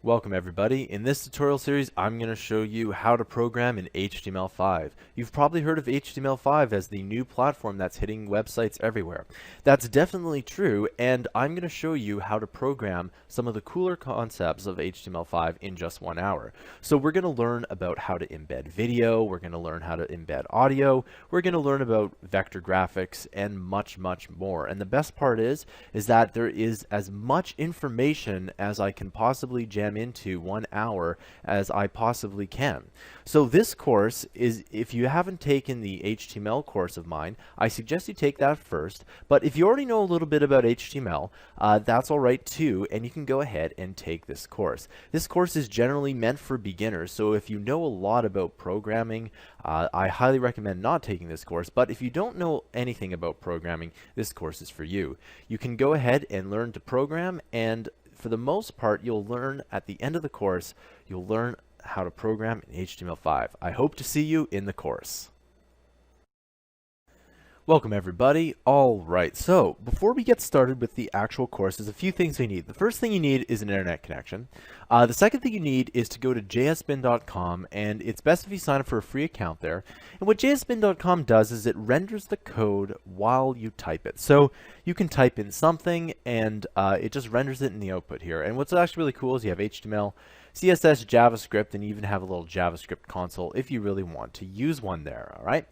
Welcome everybody. In this tutorial series, I'm going to show you how to program in HTML5. You've probably heard of HTML5 as the new platform that's hitting websites everywhere. That's definitely true, and I'm going to show you how to program some of the cooler concepts of HTML5 in just 1 hour. So we're going to learn about how to embed video, we're going to learn how to embed audio, we're going to learn about vector graphics, and much more. And the best part is that there is as much information as I can possibly jam into 1 hour as I possibly can. So this course is, if you haven't taken the HTML course of mine, I suggest you take that first. But if you already know a little bit about HTML, that's all right too, and you can go ahead and take this course. This course is generally meant for beginners, so if you know a lot about programming, I highly recommend not taking this course. But if you don't know anything about programming, this course is for you. You can go ahead and learn to program, and for the most part, you'll learn at the end of the course, you'll learn how to program in HTML5. I hope to see you in the course. Welcome everybody. Alright, so before we get started with the actual course, there's a few things we need. The first thing you need is an internet connection. The second thing you need is to go to jsbin.com, and it's best if you sign up for a free account there. And what jsbin.com does is it renders the code while you type it. So you can type in something and it just renders it in the output here. And what's actually really cool is you have HTML, CSS, JavaScript, and you even have a little JavaScript console if you really want to use one there, alright?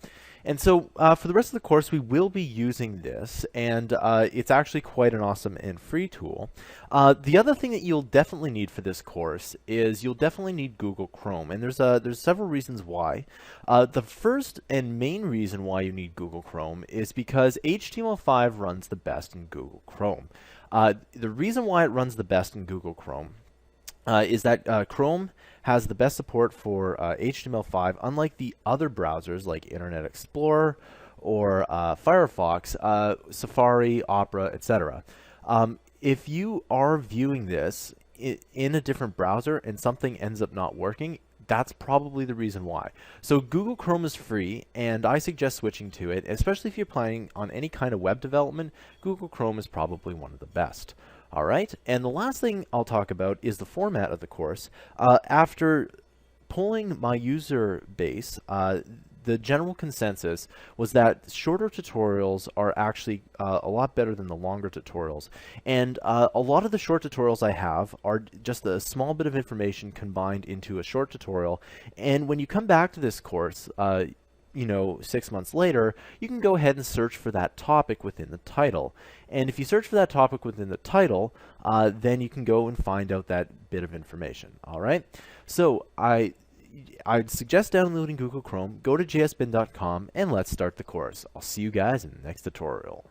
And so for the rest of the course, we will be using this, and it's actually quite an awesome and free tool. The other thing that you'll definitely need for this course is you'll definitely need Google Chrome, and there's several reasons why. The first and main reason why you need Google Chrome is because HTML5 runs the best in Google Chrome. The reason why it runs the best in Google Chrome is that Chrome has the best support for HTML5, unlike the other browsers like Internet Explorer or Firefox, Safari, Opera, etc. If you are viewing this in a different browser and something ends up not working, that's probably the reason why. So Google Chrome is free, and I suggest switching to it, especially if you're planning on any kind of web development. Google Chrome is probably one of the best. Alright, and the last thing I'll talk about is the format of the course. After polling my user base, the general consensus was that shorter tutorials are actually a lot better than the longer tutorials. And a lot of the short tutorials I have are just a small bit of information combined into a short tutorial. And when you come back to this course, 6 months later, you can go ahead and search for that topic within the title. And if you search for that topic within the title, then you can go and find out that bit of information. Alright, so I'd suggest downloading Google Chrome, go to jsbin.com, and let's start the course. I'll see you guys in the next tutorial.